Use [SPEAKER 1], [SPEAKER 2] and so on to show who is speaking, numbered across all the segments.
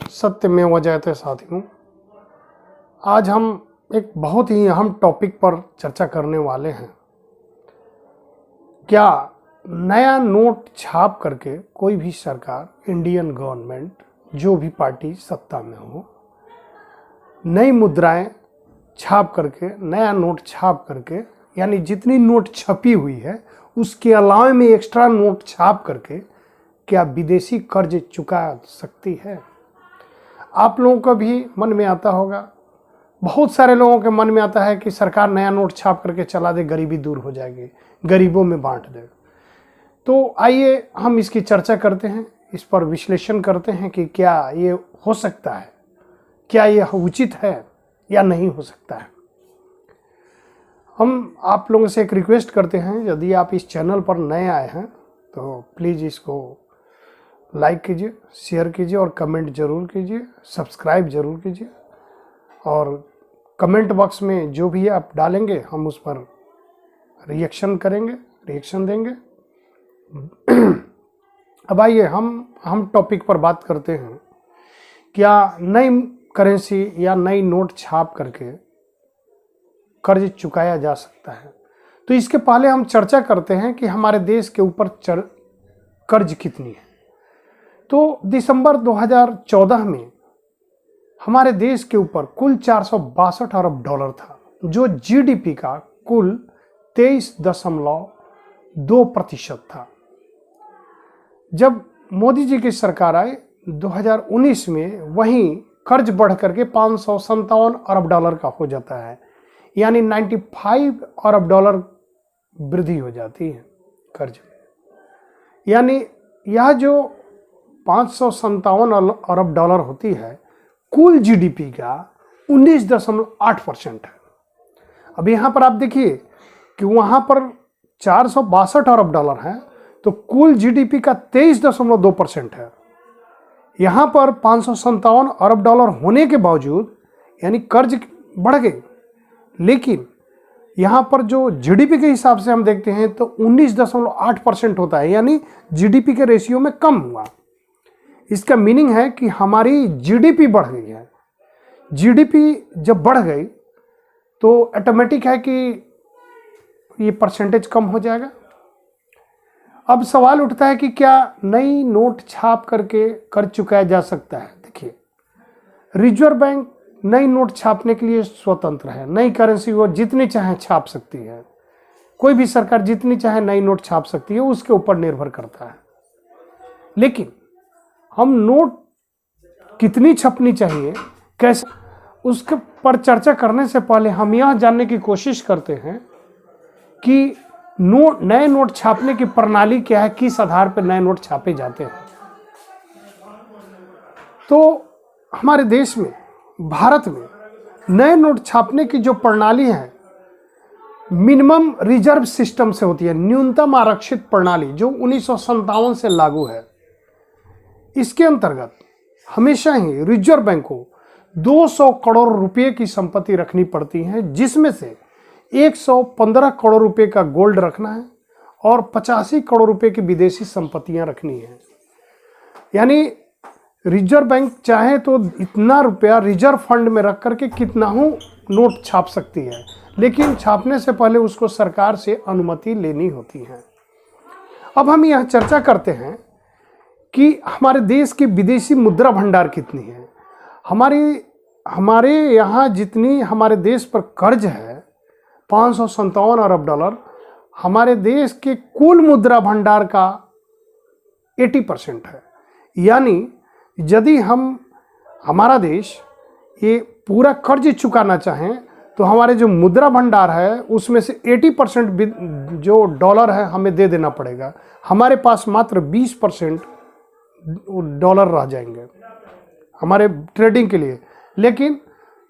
[SPEAKER 1] सत्यमेव जयते साथियों। आज हम एक बहुत ही अहम टॉपिक पर चर्चा करने वाले हैं। क्या नया नोट छाप करके कोई भी सरकार, इंडियन गवर्नमेंट, जो भी पार्टी सत्ता में हो, नई मुद्राएं छाप करके, नया नोट छाप करके, यानी जितनी नोट छपी हुई है उसके अलावा में एक्स्ट्रा नोट छाप करके क्या विदेशी कर्ज चुका सकती है? आप लोगों का भी मन में आता होगा, बहुत सारे लोगों के मन में आता है कि सरकार नया नोट छाप करके चला दे, गरीबी दूर हो जाएगी, गरीबों में बांट दे। तो आइए हम इसकी चर्चा करते हैं, इस पर विश्लेषण करते हैं कि क्या ये हो सकता है, क्या यह उचित है या नहीं हो सकता है। हम आप लोगों से एक रिक्वेस्ट करते हैं, यदि आप इस चैनल पर नए आए हैं तो प्लीज़ इसको लाइक कीजिए, शेयर कीजिए और कमेंट ज़रूर कीजिए, सब्सक्राइब ज़रूर कीजिए। और कमेंट बॉक्स में जो भी आप डालेंगे हम उस पर रिएक्शन करेंगे, रिएक्शन देंगे। अब आइए हम टॉपिक पर बात करते हैं। क्या नई करेंसी या नई नोट छाप करके कर्ज चुकाया जा सकता है? तो इसके पहले हम चर्चा करते हैं कि हमारे देश के ऊपर कर्ज कितनी है। तो दिसंबर 2014 में हमारे देश के ऊपर कुल 462 अरब डॉलर था, जो जीडीपी का कुल 23.2% था। जब मोदी जी की सरकार आई 2019 में, वहीं कर्ज बढ़ करके 557 अरब डॉलर का हो जाता है, यानी 95 अरब डॉलर वृद्धि हो जाती है कर्ज में। यानी यह जो 557 अरब डॉलर होती है, कुल जीडीपी का 19.8% है। अब यहाँ पर आप देखिए कि वहाँ पर 462 अरब डॉलर है, तो कुल जीडीपी का 23.2% है। यहाँ पर 557 अरब डॉलर होने के बावजूद यानी कर्ज बढ़ गए, लेकिन यहाँ पर जो जीडीपी के हिसाब से हम देखते हैं तो 19.8% होता है, यानी जीडीपी के रेशियो में कम हुआ। इसका मीनिंग है कि हमारी जीडीपी बढ़ गई है। जीडीपी जब बढ़ गई तो ऑटोमेटिक है कि ये परसेंटेज कम हो जाएगा। अब सवाल उठता है कि क्या नई नोट छाप करके कर्ज चुकाया जा सकता है? देखिए, रिजर्व बैंक नई नोट छापने के लिए स्वतंत्र है। नई करेंसी वो जितनी चाहे छाप सकती है, कोई भी सरकार जितनी चाहे नई नोट छाप सकती है, उसके ऊपर निर्भर करता है। लेकिन हम नोट कितनी छपनी चाहिए, कैसे, उसके पर चर्चा करने से पहले हम यह जानने की कोशिश करते हैं कि नए नोट छापने की प्रणाली क्या है, किस आधार पर नए नोट छापे जाते हैं। तो हमारे देश में, भारत में नए नोट छापने की जो प्रणाली है, मिनिमम रिजर्व सिस्टम से होती है, न्यूनतम आरक्षित प्रणाली, जो 1957 से लागू है। इसके अंतर्गत हमेशा ही रिजर्व बैंक को 200 करोड़ रुपए की संपत्ति रखनी पड़ती है, जिसमें से 115 करोड़ रुपए का गोल्ड रखना है और 85 करोड़ रुपए की विदेशी संपत्तियां रखनी है। यानी रिजर्व बैंक चाहे तो इतना रुपया रिजर्व फंड में रख करके कितना हो नोट छाप सकती है, लेकिन छापने से पहले उसको सरकार से अनुमति लेनी होती है। अब हम यह चर्चा करते हैं कि हमारे देश की विदेशी मुद्रा भंडार कितनी है। हमारे यहाँ जितनी हमारे देश पर कर्ज है 557 अरब डॉलर, हमारे देश के कुल मुद्रा भंडार का 80% है। यानी यदि हमारा देश ये पूरा कर्ज चुकाना चाहें तो हमारे जो मुद्रा भंडार है उसमें से 80% जो डॉलर है हमें दे देना पड़ेगा। हमारे पास मात्र 20% डॉलर रह जाएंगे हमारे ट्रेडिंग के लिए। लेकिन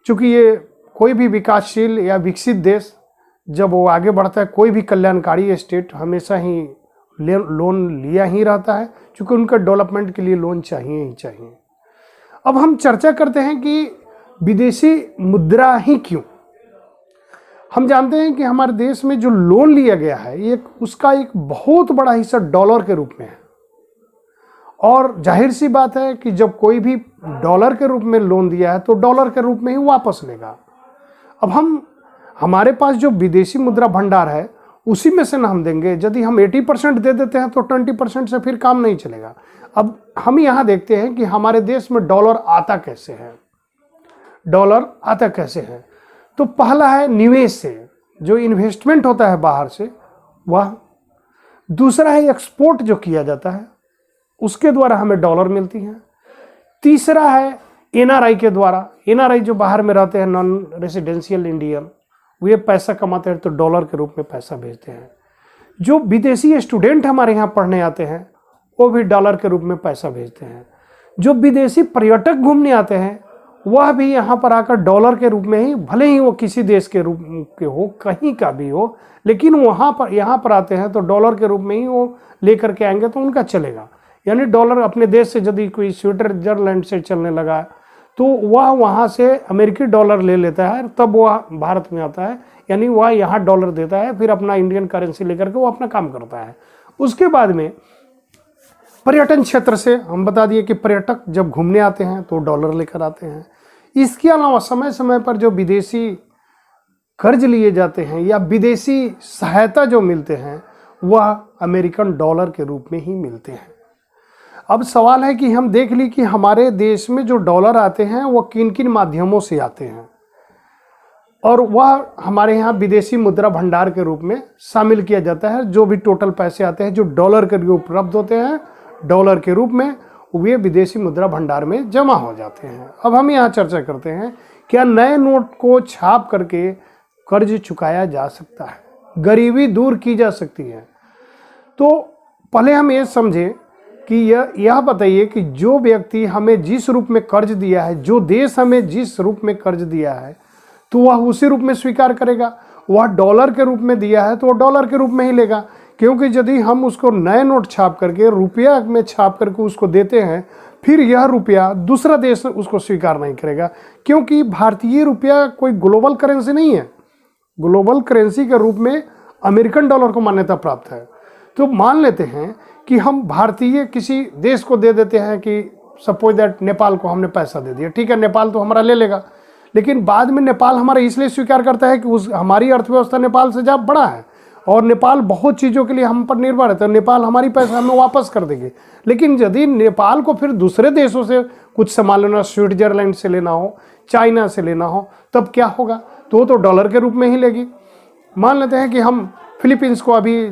[SPEAKER 1] चूंकि ये कोई भी विकासशील या विकसित देश जब वो आगे बढ़ता है, कोई भी कल्याणकारी स्टेट हमेशा ही लोन लिया ही रहता है, क्योंकि उनका डेवलपमेंट के लिए लोन चाहिए ही चाहिए। अब हम चर्चा करते हैं कि विदेशी मुद्रा ही क्यों। हम जानते हैं कि हमारे देश में जो लोन लिया गया है, उसका एक बहुत बड़ा हिस्सा डॉलर के रूप में है और जाहिर सी बात है कि जब कोई भी डॉलर के रूप में लोन दिया है तो डॉलर के रूप में ही वापस लेगा। अब हमारे पास जो विदेशी मुद्रा भंडार है उसी में से ना हम देंगे। यदि हम 80% दे देते हैं तो 20% से फिर काम नहीं चलेगा। अब हम यहाँ देखते हैं कि हमारे देश में डॉलर आता कैसे है। डॉलर आता कैसे है तो पहला है निवेश से, जो इन्वेस्टमेंट होता है बाहर से वह। दूसरा है एक्सपोर्ट जो किया जाता है, उसके द्वारा हमें डॉलर मिलती हैं। तीसरा है एनआरआई के द्वारा। एनआरआई जो बाहर में रहते हैं, नॉन रेसिडेंशियल इंडियन, वे पैसा कमाते हैं तो डॉलर के रूप में पैसा भेजते हैं। जो विदेशी स्टूडेंट हमारे यहाँ पढ़ने आते हैं वो भी डॉलर के रूप में पैसा भेजते हैं। जो विदेशी पर्यटक घूमने आते हैं वह भी यहाँ पर आकर डॉलर के रूप में ही, भले ही वो किसी देश के रूप के हो, कहीं का भी हो, लेकिन यहाँ पर आते हैं तो डॉलर के रूप में ही वो लेकर के आएंगे तो उनका चलेगा। यानी डॉलर अपने देश से यदि कोई स्विट्जरलैंड से चलने लगा तो वह वहाँ से अमेरिकी डॉलर ले लेता है, तब वह भारत में आता है। यानी वह यहाँ डॉलर देता है, फिर अपना इंडियन करेंसी लेकर के वो अपना काम करता है। उसके बाद में पर्यटन क्षेत्र से हम बता दिए कि पर्यटक जब घूमने आते हैं तो डॉलर लेकर आते हैं। इसके अलावा समय समय पर जो विदेशी कर्ज लिए जाते हैं या विदेशी सहायता जो मिलते हैं वह अमेरिकन डॉलर के रूप में ही मिलते हैं। अब सवाल है कि हम देख ली कि हमारे देश में जो डॉलर आते हैं वो किन किन माध्यमों से आते हैं, और वह हमारे यहाँ विदेशी मुद्रा भंडार के रूप में शामिल किया जाता है। जो भी टोटल पैसे आते हैं जो डॉलर के लिए उपलब्ध होते हैं, डॉलर के रूप में वे विदेशी मुद्रा भंडार में जमा हो जाते हैं। अब हम यहाँ चर्चा करते हैं, क्या नए नोट को छाप करके कर्ज चुकाया जा सकता है, गरीबी दूर की जा सकती है? तो पहले हम ये समझें कि यह बताइए कि जो व्यक्ति हमें जिस रूप में कर्ज दिया है, जो देश हमें जिस रूप में कर्ज दिया है, तो वह उसी रूप में स्वीकार करेगा। वह डॉलर के रूप में दिया है तो वह डॉलर के रूप में ही लेगा, क्योंकि यदि हम उसको नए नोट छाप करके रुपया में छाप करके उसको देते हैं, फिर यह रुपया दूसरा देश उसको स्वीकार नहीं करेगा, क्योंकि भारतीय रुपया कोई ग्लोबल करेंसी नहीं है। ग्लोबल करेंसी के रूप में अमेरिकन डॉलर को मान्यता प्राप्त है। तो मान लेते हैं कि हम भारतीय किसी देश को दे देते हैं, कि सपोज दैट नेपाल को हमने पैसा दे दिया, ठीक है, नेपाल तो हमारा ले लेगा, लेकिन बाद में नेपाल हमारा इसलिए स्वीकार करता है कि हमारी अर्थव्यवस्था नेपाल से ज़्यादा बड़ा है और नेपाल बहुत चीज़ों के लिए हम पर निर्भर है, तो नेपाल हमारी पैसा हमें वापस कर देंगे। लेकिन यदि नेपाल को फिर दूसरे देशों से कुछ सामान लेना, स्विट्जरलैंड से लेना हो, चाइना से लेना हो, तब क्या होगा? तो डॉलर के रूप में ही लेगी। मान लेते हैं कि हम फिलीपींस को अभी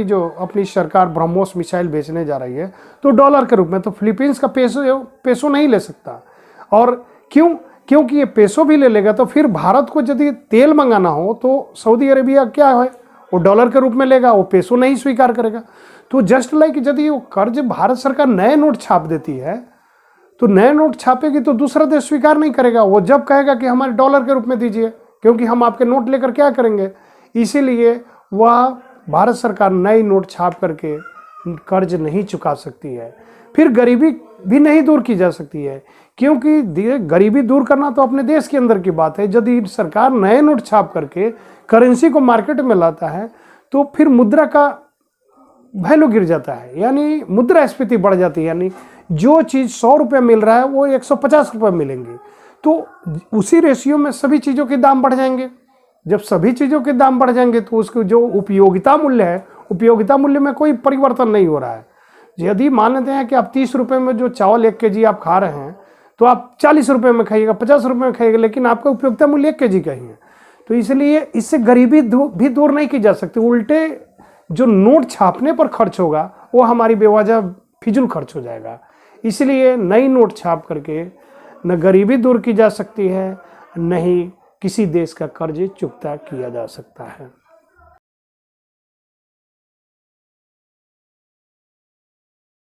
[SPEAKER 1] जो अपनी सरकार ब्रह्मोस मिसाइल बेचने जा रही है तो डॉलर के रूप में, तो फिलीपींस का पेसो नहीं ले सकता। और क्योंकि ये पेसो भी ले लेगा तो फिर भारत को यदि तेल मंगाना हो तो सऊदी अरेबिया क्या है, वो डॉलर के रूप में लेगा, वो पेसो नहीं स्वीकार करेगा। तो जस्ट लाइक यदि वो कर्ज भारत सरकार नए नोट छाप देती है तो नए नोट छापेगी तो दूसरा देश स्वीकार नहीं करेगा। वो जब कहेगा कि हमारे डॉलर के रूप में दीजिए, क्योंकि हम आपके नोट लेकर क्या करेंगे, इसीलिए वह भारत सरकार नई नोट छाप करके कर्ज नहीं चुका सकती है। फिर गरीबी भी नहीं दूर की जा सकती है, क्योंकि गरीबी दूर करना तो अपने देश के अंदर की बात है। यदि सरकार नए नोट छाप करके करेंसी को मार्केट में लाता है तो फिर मुद्रा का वैल्यू गिर जाता है, यानी मुद्रास्फीति बढ़ जाती है। यानी जो चीज़ 100 रुपये मिल रहा है वो 150 रुपये मिलेंगे, तो उसी रेशियो में सभी चीज़ों के दाम बढ़ जाएंगे। जब सभी चीज़ों के दाम बढ़ जाएंगे तो उसको जो उपयोगिता मूल्य है, उपयोगिता मूल्य में कोई परिवर्तन नहीं हो रहा है। यदि मान लेते हैं कि आप 30 रुपये में जो चावल 1 kg आप खा रहे हैं तो आप 40 रुपये में खाइएगा, 50 रुपये में खाइएगा, लेकिन आपका उपयोगिता मूल्य 1 kg का ही है। तो इसलिए इससे गरीबी भी दूर नहीं की जा सकती। उल्टे जो नोट छापने पर खर्च होगा वो हमारी बेवजह फिजूल खर्च हो जाएगा। इसलिए नई नोट छाप करके न गरीबी दूर की जा सकती है, न ही किसी देश का कर्ज चुकता किया जा सकता है।